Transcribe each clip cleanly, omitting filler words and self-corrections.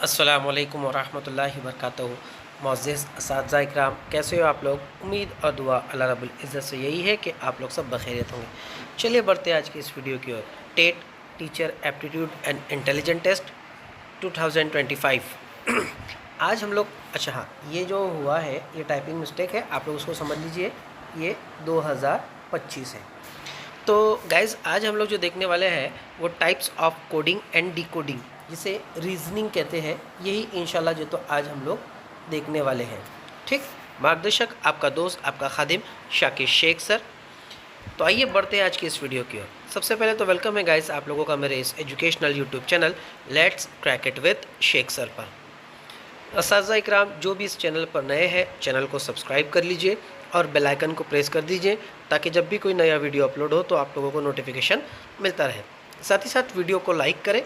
अस्सलामुअलैकुम वरहमतुल्लाहि वबरकातुहू। मुअज़्ज़िज़ असातिज़ा इकराम, कैसे हो आप लोग? उम्मीद और दुआ अल्लाह रब्बुल इज़्ज़त से यही है कि आप लोग सब बखैरियत होंगे। चलिए बढ़ते हैं आज की इस वीडियो की ओर। TET teacher aptitude and intelligent test 2025। आज हम लोग हाँ, ये जो हुआ है ये टाइपिंग मिस्टेक है, आप लोग उसको समझ लीजिए। ये 2025 है। तो गाइज़ आज हम लोग जो देखने वाले हैं वो types of coding and decoding, जिसे रीजनिंग कहते हैं, यही इंशाल्लाह जो तो आज हम लोग देखने वाले हैं। ठीक, मार्गदर्शक आपका दोस्त आपका खादिम शाकिर शेख सर। तो आइए बढ़ते हैं आज की इस वीडियो की ओर। सबसे पहले तो वेलकम है गाइज़ आप लोगों का मेरे इस educational YouTube channel let's crack it with Sheikh sir पर। असातिज़ा इकराम जो भी इस चैनल पर नए हैं, चैनल को सब्सक्राइब कर लीजिए और बेल आइकन को प्रेस कर दीजिए ताकि जब भी कोई नया वीडियो अपलोड हो तो आप लोगों को नोटिफिकेशन मिलता रहे। साथ ही साथ वीडियो को लाइक करें,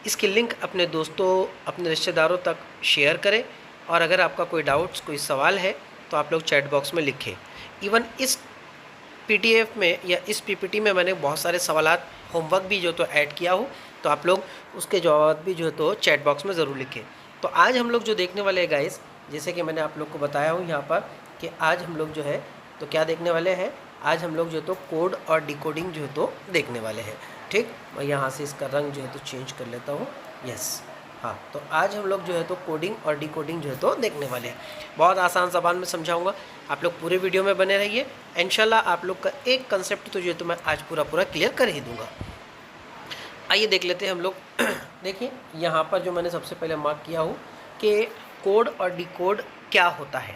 इसकी लिंक अपने दोस्तों अपने रिश्तेदारों तक शेयर करें, और अगर आपका कोई डाउट्स कोई सवाल है तो आप लोग चैट बॉक्स में लिखें। इवन इस पीडीएफ में या इस पीपीटी में मैंने बहुत सारे सवालात होमवर्क भी जो तो ऐड किया हूँ, तो आप लोग उसके जवाब भी जो तो चैट बॉक्स में ज़रूर लिखें। तो आज हम लोग जो देखने वाले हैं गाइस, जैसे कि मैंने आप लोग को बताया हूँ यहाँ पर कि आज हम लोग जो है तो क्या देखने वाले हैं, आज हम लोग जो तो कोड और डिकोडिंग जो तो देखने वाले हैं। ठीक, मैं यहाँ से इसका रंग जो है तो चेंज कर लेता हूँ। यस, हाँ, तो आज हम लोग जो है तो कोडिंग और डिकोडिंग जो है तो देखने वाले हैं। बहुत आसान ज़बान में समझाऊंगा, आप लोग पूरे वीडियो में बने रहिए। इंशाल्लाह आप लोग का एक कंसेप्ट तो जो है तो मैं आज पूरा क्लियर कर ही दूंगा। आइए देख लेते हैं हम लोग। देखिए यहाँ पर जो मैंने सबसे पहले मार्क किया हूँ कि कोड और डिकोड क्या होता है।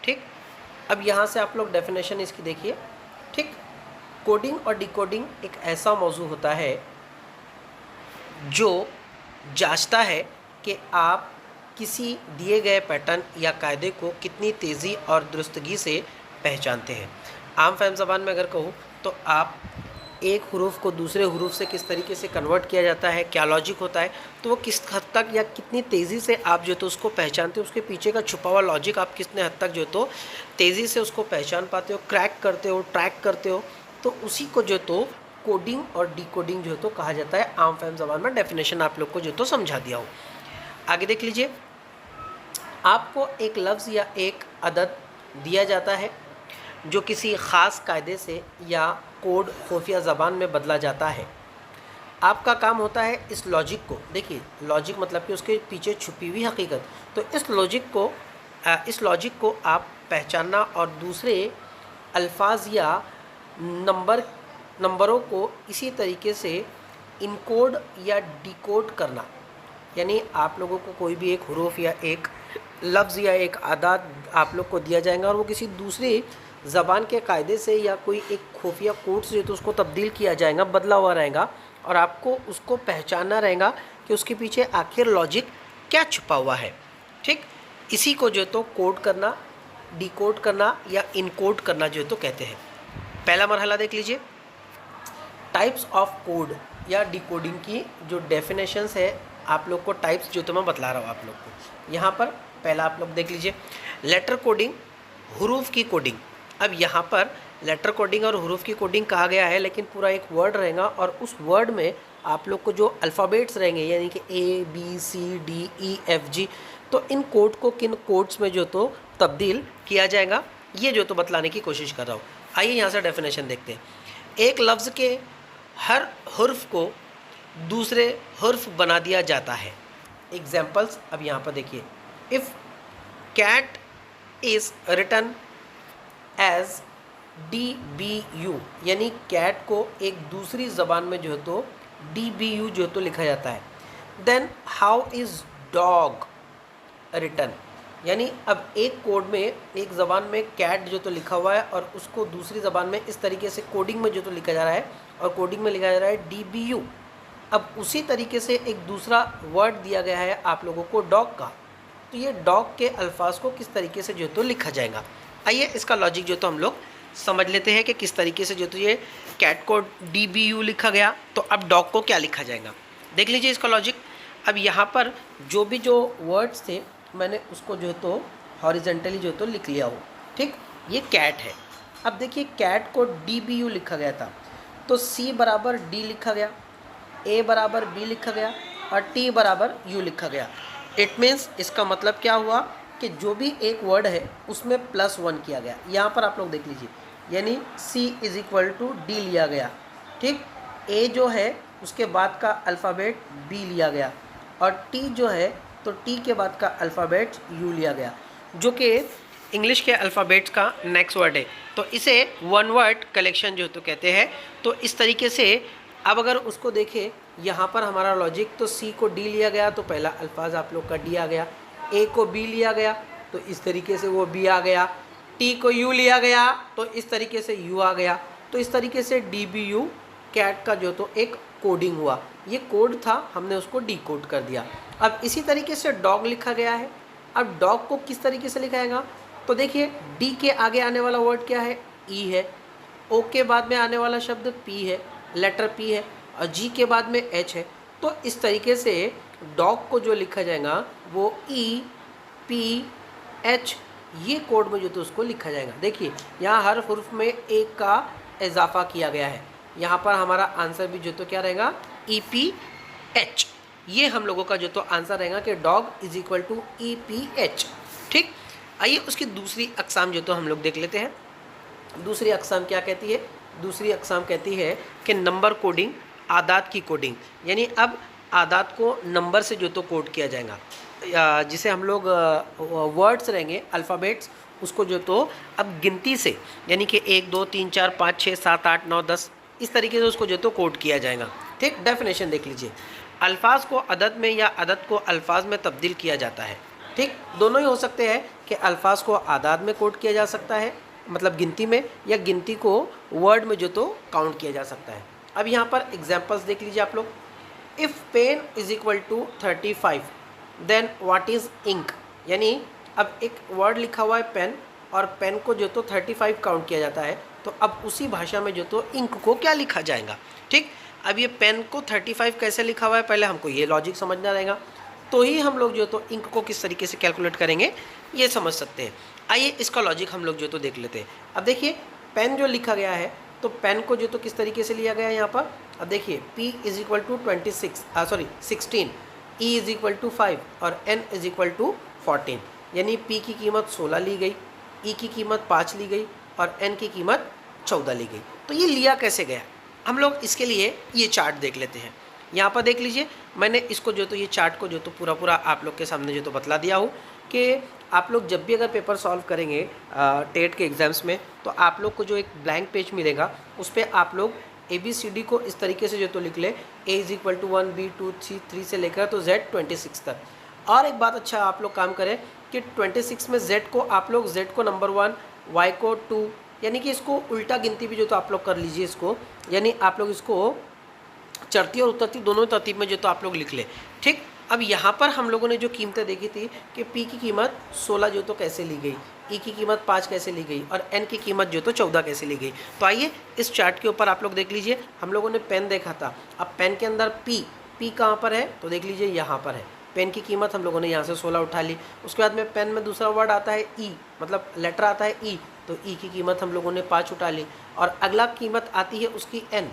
ठीक, अब यहाँ से आप लोग डेफिनेशन इसकी देखिए। ठीक, कोडिंग और डिकोडिंग एक ऐसा मौजू होता है जो जांचता है कि आप किसी दिए गए पैटर्न या कायदे को कितनी तेज़ी और दुरुस्तगी से पहचानते हैं। आम फहम ज़बान में अगर कहूँ तो आप एक हुरूफ को दूसरे हुरूफ से किस तरीके से कन्वर्ट किया जाता है, क्या लॉजिक होता है, तो वो किस हद तक या कितनी तेज़ी से आप जो तो उसको पहचानते हो, उसके पीछे का छुपा हुआ लॉजिक आप कितने हद तक जो तो तेज़ी से उसको पहचान पाते हो, क्रैक करते हो, ट्रैक करते हो, तो उसी को जो तो कोडिंग और डिकोडिंग जो तो कहा जाता है। आम फहम ज़बान में डेफिनेशन आप लोग को जो तो समझा दिया हो। आगे देख लीजिए, आपको एक लफ्ज़ या एक अदद दिया जाता है जो किसी ख़ास कायदे से या कोड खुफिया ज़बान में बदला जाता है। आपका काम होता है इस लॉजिक को, देखिए लॉजिक मतलब कि उसके पीछे छुपी हुई हकीकत, तो इस लॉजिक को आप पहचानना और दूसरे अल्फाज या नंबरों को इसी तरीके से इनकोड या डिकोड करना। यानी आप लोगों को कोई भी एक हुरूफ या एक लफ्ज़ या एक आदात आप लोग को दिया जाएगा और वो किसी दूसरी ज़बान के कायदे से या कोई एक खुफिया कोड से तो उसको तब्दील किया जाएगा, बदला हुआ रहेगा, और आपको उसको पहचानना रहेगा कि उसके पीछे आखिर लॉजिक क्या छुपा हुआ है। ठीक, इसी को जो तो कोड करना, डिकोड करना या इनकोड करना जो तो कहते हैं। पहला मरहला देख लीजिए, टाइप्स ऑफ कोड या डिकोडिंग की जो डेफिनेशंस है आप लोग को, टाइप्स जो तो मैं बतला रहा हूँ आप लोग को। यहाँ पर पहला आप लोग देख लीजिए, लेटर कोडिंग, हुरूफ की कोडिंग। अब यहाँ पर लेटर कोडिंग और हुरूफ की कोडिंग कहा गया है, लेकिन पूरा एक वर्ड रहेगा और उस वर्ड में आप लोग को जो अल्फ़ाबेट्स रहेंगे यानी कि ABCDEFG, तो इन कोड को किन कोड्स में जो तो तब्दील किया जाएगा, ये जो तो बतलाने की कोशिश कर रहा हूँ। आइए यहाँ से डेफिनेशन देखते हैं। एक लफ्ज़ के हर हुर्फ को दूसरे हुर्फ बना दिया जाता है। एग्जाम्पल्स अब यहाँ पर देखिए, if cat is written as DBU, यानी कैट को एक दूसरी ज़बान में जो है तो DBU जो है तो लिखा जाता है। Then how is dog written, यानी अब एक कोड में एक ज़बान में कैट जो तो लिखा हुआ है और उसको दूसरी ज़बान में इस तरीके से कोडिंग में जो तो लिखा जा रहा है, और कोडिंग में लिखा जा रहा है DBU। अब उसी तरीके से एक दूसरा वर्ड दिया गया है आप लोगों को डॉग का, तो ये डॉग के अल्फाज को किस तरीके से जो तो लिखा जाएगा। आइए इसका लॉजिक जो तो हम लोग समझ लेते हैं कि किस तरीके से जो तो ये कैट को DBU लिखा गया, तो अब डॉग को क्या लिखा जाएगा। देख लीजिए इसका लॉजिक। अब यहाँ पर जो वर्ड्स थे मैंने उसको जो है तो हॉरिजेंटली जो तो लिख लिया हो। ठीक, ये कैट है। अब देखिए कैट को DBU लिखा गया था, तो C बराबर D लिखा गया, A बराबर B लिखा गया और T बराबर U लिखा गया। इट मीन्स इसका मतलब क्या हुआ कि जो भी एक वर्ड है उसमें +1 किया गया। यहाँ पर आप लोग देख लीजिए, यानी C is equal to D लिया गया, ठीक। A जो है उसके बाद का अल्फ़ाबेट B लिया गया, और T जो है तो T के बाद का अल्फ़ाबेट U लिया गया, जो कि इंग्लिश के अल्फ़ाबेट्स का नेक्स्ट वर्ड है। तो इसे वन वर्ड कलेक्शन जो तो कहते हैं। तो इस तरीके से अब अगर उसको देखें, यहाँ पर हमारा लॉजिक, तो C को D लिया गया तो पहला अल्फाज आप लोग का D आ गया, A को B लिया गया तो इस तरीके से वो B आ गया, T को U लिया गया तो इस तरीके से U आ गया। तो इस तरीके से DBU कैट का जो तो एक कोडिंग हुआ, ये कोड था, हमने उसको डिकोड कर दिया। अब इसी तरीके से डॉग लिखा गया है। अब डॉग को किस तरीके से लिखा जाएगा, तो देखिए D के आगे आने वाला वर्ड क्या है, E है, O के बाद में आने वाला शब्द P है, लेटर P है, और G के बाद में H है। तो इस तरीके से डॉग को जो लिखा जाएगा वो EPH, ये कोड में जो तो उसको लिखा जाएगा। देखिए यहाँ हर हुर्फ में एक का इजाफा किया गया है। यहाँ पर हमारा आंसर भी जो तो क्या रहेगा, EPH। ये हम लोगों का जो तो आंसर रहेगा कि dog is equal to EPH, ठीक। आइए उसकी दूसरी अकसाम जो तो हम लोग देख लेते हैं। दूसरी अकसाम क्या कहती है, दूसरी अकसाम कहती है कि नंबर कोडिंग, आदात की कोडिंग, यानी अब आदात को नंबर से जो तो कोड किया जाएगा, जिसे हम लोग वर्ड्स रहेंगे, अल्फ़ाबेट्स, उसको जो तो अब गिनती से, यानी कि 1 2 3 4 5 6 7 8 9 10 इस तरीके से उसको जो तो कोड किया जाएगा, ठीक। डेफिनेशन देख लीजिए, अल्फाज को अदद में या अदद को अल्फाज में तब्दील किया जाता है, ठीक। दोनों ही हो सकते हैं कि अल्फाज को आदाद में कोड किया जा सकता है, मतलब गिनती में, या गिनती को वर्ड में जो तो काउंट किया जा सकता है। अब यहाँ पर एग्जांपल्स देख लीजिए आप लोग। If pen is equal to 35 then what is ink, यानी अब एक वर्ड लिखा हुआ है पेन, और पेन को जो तो 35 काउंट किया जाता है, तो अब उसी भाषा में जो तो इंक को क्या लिखा जाएगा, ठीक। अब ये पेन को 35 कैसे लिखा हुआ है, पहले हमको ये लॉजिक समझना रहेगा, तो ही हम लोग जो तो इंक को किस तरीके से कैलकुलेट करेंगे ये समझ सकते हैं। आइए इसका लॉजिक हम लोग जो तो देख लेते हैं। अब देखिए पेन जो लिखा गया है, तो पेन को जो तो किस तरीके से लिया गया है यहाँ पर। अब देखिए P is equal to 16, E is equal to 5 और N इज इक्वल टू 14, यानी P की कीमत 16 ली गई, E की कीमत 5 ली गई और N की कीमत 14 ली गई। तो ये लिया कैसे गया, हम लोग इसके लिए ये चार्ट देख लेते हैं। यहाँ पर देख लीजिए, मैंने इसको जो तो ये चार्ट को जो तो पूरा आप लोग के सामने जो तो बतला दिया हूँ कि आप लोग जब भी अगर पेपर सॉल्व करेंगे टेट के एग्ज़ाम्स में, तो आप लोग को जो एक ब्लैंक पेज मिलेगा उस पर आप लोग ABCD को इस तरीके से जो तो लिख ले, A is equal to 1 B 2 3 से लेकर तो Z 26 तक। और एक बात अच्छा आप लोग काम करें कि 26 में Z को आप लोग Z को नंबर 1, Y को 2, यानी कि इसको उल्टा गिनती भी जो तो आप लोग कर लीजिए इसको, यानी आप लोग इसको चढ़ती और उतरती दोनों तरतीब में जो तो आप लोग लिख ले, ठीक। अब यहाँ पर हम लोगों ने जो कीमतें देखी थी कि P की कीमत 16 जो तो कैसे ली गई, E की कीमत 5 कैसे ली गई और N की कीमत जो तो 14 कैसे ली गई। तो आइए इस चार्ट के ऊपर आप लोग देख लीजिए, हम लोगों ने पेन देखा था, अब पेन के अंदर P कहाँ पर है, तो देख लीजिए यहाँ पर है। पेन की कीमत हम लोगों ने यहाँ से 16 उठा ली। उसके बाद में पेन में दूसरा वर्ड आता है E, मतलब लेटर आता है E, तो E की कीमत हम लोगों ने 5 उठा ली, और अगला कीमत आती है उसकी N,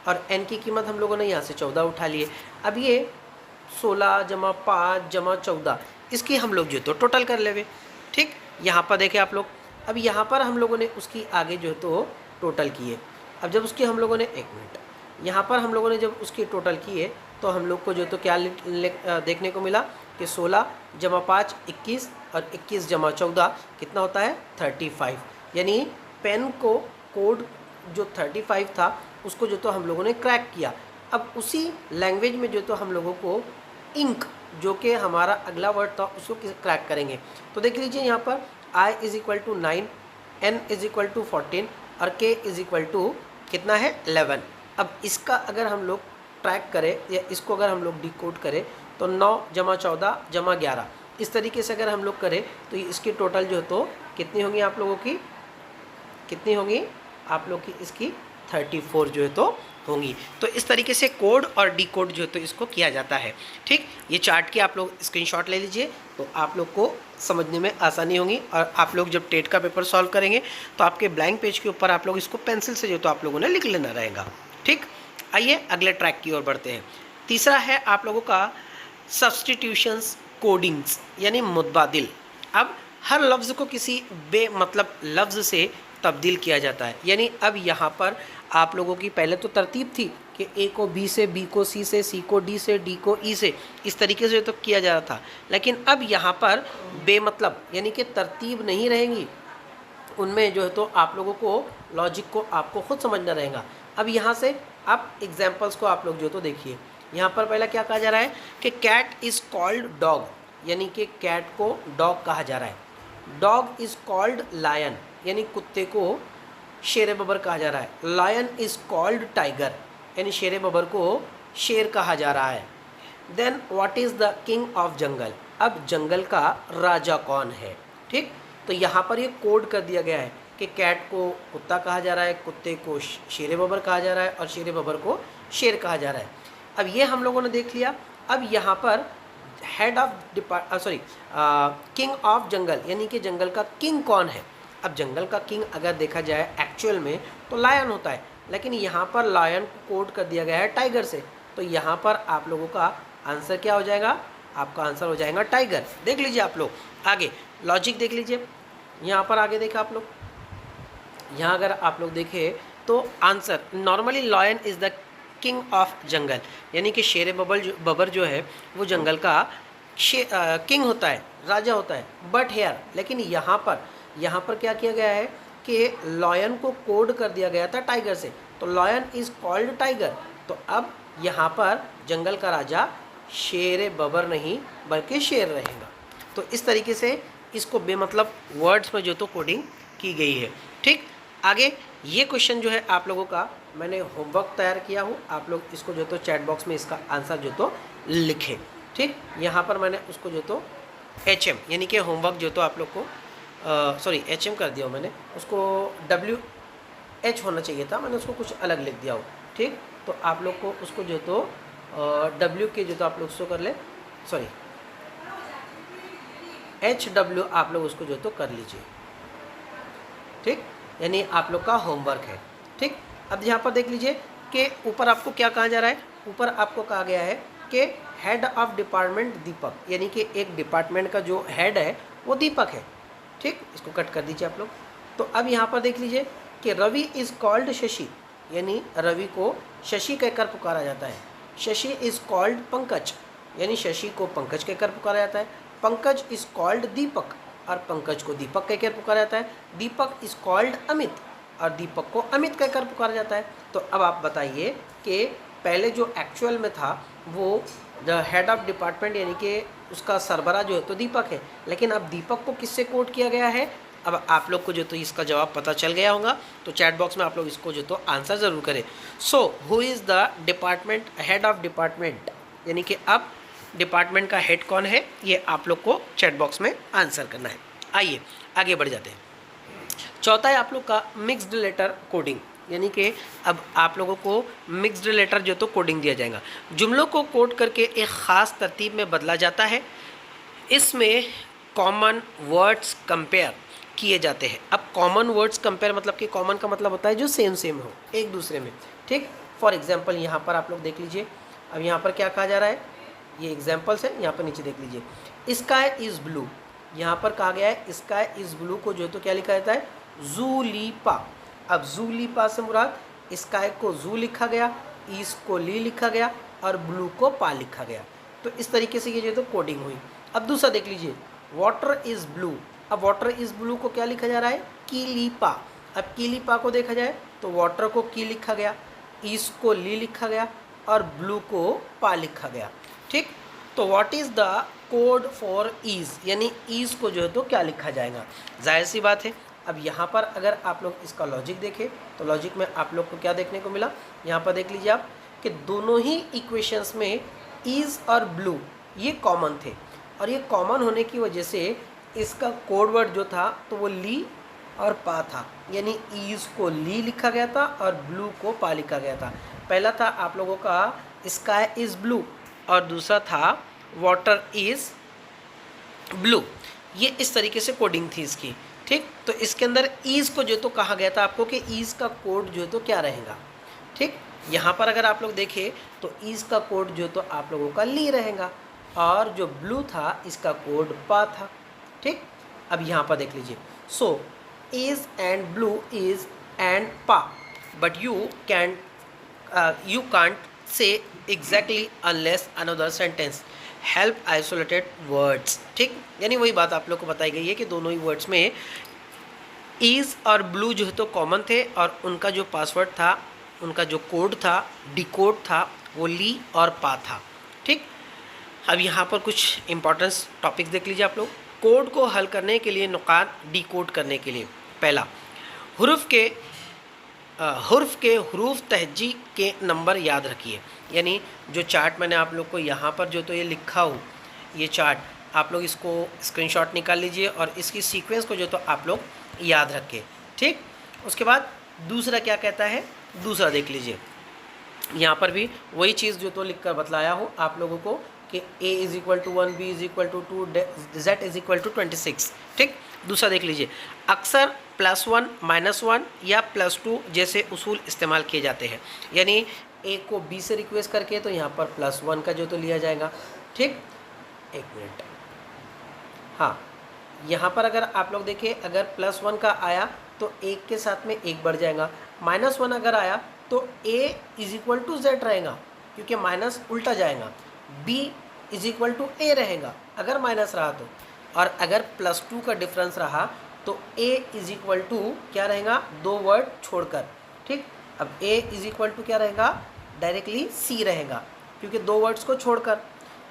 और N की कीमत हम लोगों ने यहाँ से 14 उठा लिए। अब ये 16 जमा 5 जमा 14 इसकी हम लोग जो तो टोटल कर लेवे, ठीक। यहाँ पर देखें आप लोग, अब यहाँ पर हम लोगों ने उसकी आगे जो तो टोटल किए। अब जब उसकी हम लोगों ने, एक मिनट, यहाँ पर हम लोगों ने जब उसकी टोटल किए तो हम लोग को जो तो क्या देखने को मिला कि 16 जमा 5 21 और 21 जमा 14 कितना होता है 35, यानी पेन को कोड जो 35 था उसको जो तो हम लोगों ने क्रैक किया। अब उसी लैंग्वेज में जो तो हम लोगों को इंक, जो कि हमारा अगला वर्ड था, उसको क्रैक करेंगे। तो देख लीजिए यहाँ पर I is equal to 9, N is equal to 14 और K इज इक्वल टू कितना है 11। अब इसका अगर हम लोग ट्रैक करें या इसको अगर हम लोग डिकोड करें तो 9 जमा 14 जमा 11 इस तरीके से अगर हम लोग करें तो इसकी टोटल जो तो कितनी होंगी आप लोगों की, कितनी होंगी आप लोग की, इसकी 34 जो है तो होंगी। तो इस तरीके से कोड और डिकोड जो है तो इसको किया जाता है, ठीक। ये चार्ट की आप लोग स्क्रीनशॉट ले लीजिए तो आप लोग को समझने में आसानी होगी, और आप लोग जब टेट का पेपर सॉल्व करेंगे तो आपके ब्लैंक पेज के ऊपर आप लोग इसको पेंसिल से जो तो आप लोगों ने लिख लेना रहेगा, ठीक। आइए अगले ट्रैक की ओर बढ़ते हैं। तीसरा है आप लोगों का सब्सटीट्यूशंस कोडिंग्स यानी मुतबादिल। अब हर लफ्ज़ को किसी बे मतलब लफ्ज़ से तब्दील किया जाता है। यानी अब यहाँ पर आप लोगों की पहले तो तरतीब थी कि ए को बी से, बी को सी से, सी को डी से, डी को ई से, इस तरीके से तो किया जा रहा था। लेकिन अब यहाँ पर बेमतलब यानी कि तरतीब नहीं रहेंगी, उनमें जो है तो आप लोगों को लॉजिक को आपको खुद समझना रहेगा। अब यहाँ से आप एग्जाम्पल्स को आप लोग जो तो देखिए। यहाँ पर पहला क्या कहा जा रहा है कि कैट इज़ कॉल्ड डॉग, यानी कि कैट को डॉग कहा जा रहा है। डॉग इज़ कॉल्ड लायन, यानी कुत्ते को शेर बबर कहा जा रहा है। लायन इज़ कॉल्ड टाइगर, यानी शेर बबर को शेर कहा जा रहा है। Then what is the king of jungle, अब जंगल का राजा कौन है। ठीक, तो यहाँ पर ये कोड कर दिया गया है कि कैट को कुत्ता कहा जा रहा है, कुत्ते को शेर बबर कहा जा रहा है और शेर बबर को शेर कहा जा रहा है। अब ये हम लोगों ने देख लिया। अब यहाँ पर head of king of jungle, यानी कि जंगल का किंग कौन है। अब जंगल का किंग अगर देखा जाए एक्चुअल में तो लायन होता है, लेकिन यहाँ पर लायन को कोड कर दिया गया है टाइगर से। तो यहाँ पर आप लोगों का आंसर क्या हो जाएगा, आपका आंसर हो जाएगा टाइगर। देख लीजिए आप लोग आगे लॉजिक देख लीजिए। यहाँ पर आगे देखा आप लोग, यहाँ अगर आप लोग देखें तो answer normally lion is the king of jungle, यानी कि शेर बबर जो है वो जंगल का किंग होता है, राजा होता है। बट हेयर, लेकिन यहाँ पर क्या किया गया है कि लायन को कोड कर दिया गया था टाइगर से, तो लायन इज़ कॉल्ड टाइगर। तो अब यहाँ पर जंगल का राजा शेर बबर नहीं बल्कि शेर रहेगा। तो इस तरीके से इसको बेमतलब वर्ड्स में जो तो कोडिंग की गई है। ठीक, आगे ये क्वेश्चन जो है आप लोगों का मैंने होमवर्क तैयार किया हूँ, आप लोग इसको जो तो चैट बॉक्स में इसका आंसर जो तो लिखें। ठीक, यहाँ पर मैंने उसको जो तो HM यानी कि होमवर्क जो तो आप लोग को सॉरी HM कर दिया हूँ मैंने, उसको WH होना चाहिए था, मैंने उसको कुछ अलग लिख दिया हो। ठीक, तो आप लोग को उसको जो तो W के जो तो आप लोग उसको कर ले, सॉरी HW आप लोग उसको जो तो कर लीजिए। ठीक, यानी आप लोग का होमवर्क है। ठीक, अब यहाँ पर देख लीजिए कि ऊपर आपको क्या कहा जा रहा है, ऊपर आपको कहा गया है कि हेड ऑफ डिपार्टमेंट दीपक, यानी कि एक डिपार्टमेंट का जो हेड है वो दीपक है। ठीक, इसको कट कर दीजिए आप लोग। तो अब यहाँ पर देख लीजिए कि रवि इज़ कॉल्ड शशि, यानी रवि को शशि कहकर पुकारा जाता है। शशि इज़ कॉल्ड पंकज, यानी शशि को पंकज कहकर पुकारा जाता है। पंकज इज़ कॉल्ड दीपक, और पंकज को दीपक कहकर पुकारा जाता है। दीपक इज़ कॉल्ड अमित, और दीपक को अमित कहकर पुकारा जाता है। तो अब आप बताइए कि पहले जो एक्चुअल में था वो द हेड ऑफ डिपार्टमेंट यानी कि उसका सरबरा जो है तो दीपक है, लेकिन अब दीपक को किससे कोड किया गया है। अब आप लोग को जो तो इसका जवाब पता चल गया होगा, तो चैट बॉक्स में आप लोग इसको जो तो आंसर ज़रूर करें। So who is the department head of department, यानी कि अब डिपार्टमेंट का हेड कौन है, ये आप लोग को चैट बॉक्स में आंसर करना है। आइए आगे बढ़ जाते हैं। चौथा है आप लोग का मिक्स्ड लेटर कोडिंग, यानी कि अब आप लोगों को मिक्स्ड लेटर जो तो कोडिंग दिया जाएगा। जुमलों को कोड करके एक ख़ास तरतीब में बदला जाता है। इसमें कॉमन वर्ड्स कंपेयर किए जाते हैं। अब कॉमन वर्ड्स कंपेयर मतलब कि कॉमन का मतलब होता है जो सेम हो एक दूसरे में। ठीक, फॉर एग्जांपल यहाँ पर आप लोग देख लीजिए। अब यहाँ पर क्या कहा जा रहा है, ये एग्जांपल्स है, यहाँ पर नीचे देख लीजिए। स्काई इज़ ब्लू, यहाँ पर कहा गया है स्काई इज़ ब्लू को जो तो क्या लिखा जाता है, जूलीपा। अब जूलीपा से मुराद स्काई को जू लिखा गया, ईस को ली लिखा गया और ब्लू को पा लिखा गया। तो इस तरीके से ये जो तो कोडिंग हुई। अब दूसरा देख लीजिए, वाटर इज़ ब्लू। अब वाटर इज़ ब्लू को क्या लिखा जा रहा है, कीलीपा। अब कीलीपा को देखा जाए तो वाटर को की लिखा गया, ईस को ली लिखा गया और ब्लू को पा लिखा गया। ठीक, तो what is the code for ease, यानी ईज़ को जो है तो क्या लिखा जाएगा। जाहिर सी बात है। अब यहाँ पर अगर आप लोग इसका लॉजिक देखें तो लॉजिक में आप लोग को क्या देखने को मिला, यहाँ पर देख लीजिए आप कि दोनों ही इक्वेशंस में ईज़ और ब्लू ये कॉमन थे, और ये कॉमन होने की वजह से इसका कोड वर्ड जो था तो वो ली और पा था, यानी ईज़ को ली लिखा गया था और ब्लू को पा लिखा गया था। पहला था आप लोगों का स्काई इज़ ब्लू और दूसरा था वाटर इज़ ब्लू। ये इस तरीके से कोडिंग थी इसकी। ठीक, तो इसके अंदर ईज़ को जो तो कहा गया था आपको कि ईज़ का कोड जो तो क्या रहेगा। ठीक, यहाँ पर अगर आप लोग देखें तो ईज़ का कोड जो तो आप लोगों का ली रहेगा। और जो ब्लू था इसका कोड पा था। ठीक, अब यहाँ पर देख लीजिए, so is and blue is and पा, but you can't say exactly unless another sentence help isolated words। ठीक, यानी वही बात आप लोग को बताई गई है कि दोनों ही वर्ड्स में इज और ब्लू जो है तो कॉमन थे, और उनका जो पासवर्ड था, उनका जो कोड था, डिकोड था, वो ली और पा था। ठीक, अब यहाँ पर कुछ इंपॉर्टेंस टॉपिक्स देख लीजिए आप लोग। कोड को हल करने के लिए, नुकात डिकोड करने के लिए, पहला हुर्फ के हुरूफ तहजी के नंबर याद रखिए। यानी जो चार्ट मैंने आप लोग को यहाँ पर जो तो ये लिखा हो, ये चार्ट आप लोग इसको स्क्रीनशॉट निकाल लीजिए और इसकी सीक्वेंस को जो तो आप लोग याद रखें। ठीक, उसके बाद दूसरा क्या कहता है, दूसरा देख लीजिए, यहाँ पर भी वही चीज़ जो तो लिख कर बतलाया हो आप लोगों को कि a is equal to 1, b is equal to 2, z is equal to 26। ठीक, दूसरा देख लीजिए, अक्सर +1, -1 या +2 जैसे उसूल इस्तेमाल किए जाते हैं। यानी a को b से रिक्वेस्ट करके तो यहाँ पर +1 का जो तो लिया जाएगा। ठीक, एक मिनट, हाँ, यहाँ पर अगर आप लोग देखें, अगर +1 का आया तो 1 के साथ में 1 बढ़ जाएगा, -1 अगर आया तो a is equal to z रहेगा, क्योंकि माइनस उल्टा जाएगा, b is equal to a रहेगा अगर माइनस रहा तो, और अगर +2 का डिफरेंस रहा तो a इज़ इक्वल टू क्या रहेगा, 2 वर्ड छोड़कर। ठीक, अब a इज़ इक्वल टू क्या रहेगा, डायरेक्टली c रहेगा, क्योंकि 2 वर्ड्स को छोड़कर।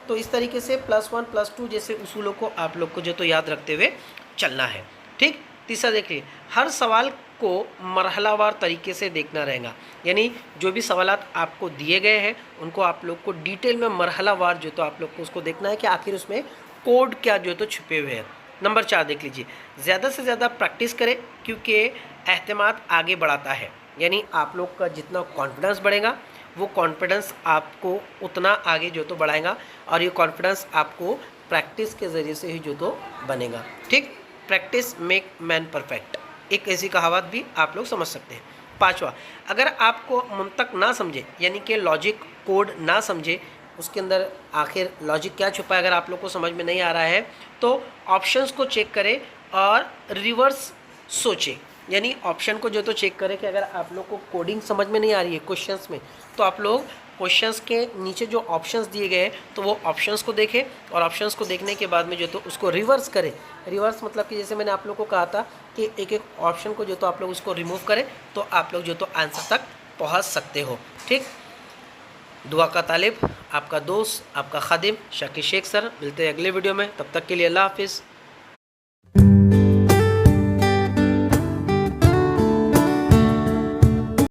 तो इस तरीके से +1 +2 जैसे उसूलों को आप लोग को जो तो याद रखते हुए चलना है। ठीक, तीसरा देखिए, हर सवाल को मरहलावार तरीके से देखना रहेगा। यानी जो भी सवालात आपको दिए गए हैं उनको आप लोग को डिटेल में मरहलावार जो तो आप लोग को उसको देखना है कि आखिर उसमें कोड क्या जो तो छुपे हुए हैं। नंबर 4 देख लीजिए, ज़्यादा से ज़्यादा प्रैक्टिस करें, क्योंकि एहतिमाद आगे बढ़ाता है। यानी आप लोग का जितना कॉन्फिडेंस बढ़ेगा, वो कॉन्फिडेंस आपको उतना आगे जो तो बढ़ाएगा, और ये कॉन्फिडेंस आपको प्रैक्टिस के ज़रिए से ही जो तो बनेगा। ठीक, प्रैक्टिस मेक मैन परफेक्ट, एक ऐसी कहावत भी आप लोग समझ सकते हैं। 5वां, अगर आपको मुंतक ना समझे, यानी कि लॉजिक कोड ना समझे, उसके अंदर आखिर लॉजिक क्या छुपा है, अगर आप लोग को समझ में नहीं आ रहा है तो ऑप्शंस को चेक करें और रिवर्स सोचें। यानी ऑप्शन को जो तो चेक करें कि अगर आप लोग को कोडिंग समझ में नहीं आ रही है क्वेश्चंस में, तो आप लोग क्वेश्चंस के नीचे जो ऑप्शंस दिए गए हैं तो वो ऑप्शंस को देखें, और ऑप्शंस को देखने के बाद में जो तो उसको रिवर्स करें। रिवर्स मतलब कि जैसे मैंने आप लोग को कहा था कि एक एक ऑप्शन को जो तो आप लोग उसको रिमूव करें तो आप लोग जो तो आंसर तक पहुंच सकते हो। ठीक, दुआ का तालिब, आपका दोस्त, आपका खादिम शाकिर शेख सर। मिलते हैं अगले वीडियो में, तब तक के लिए अल्लाह हाफिज़।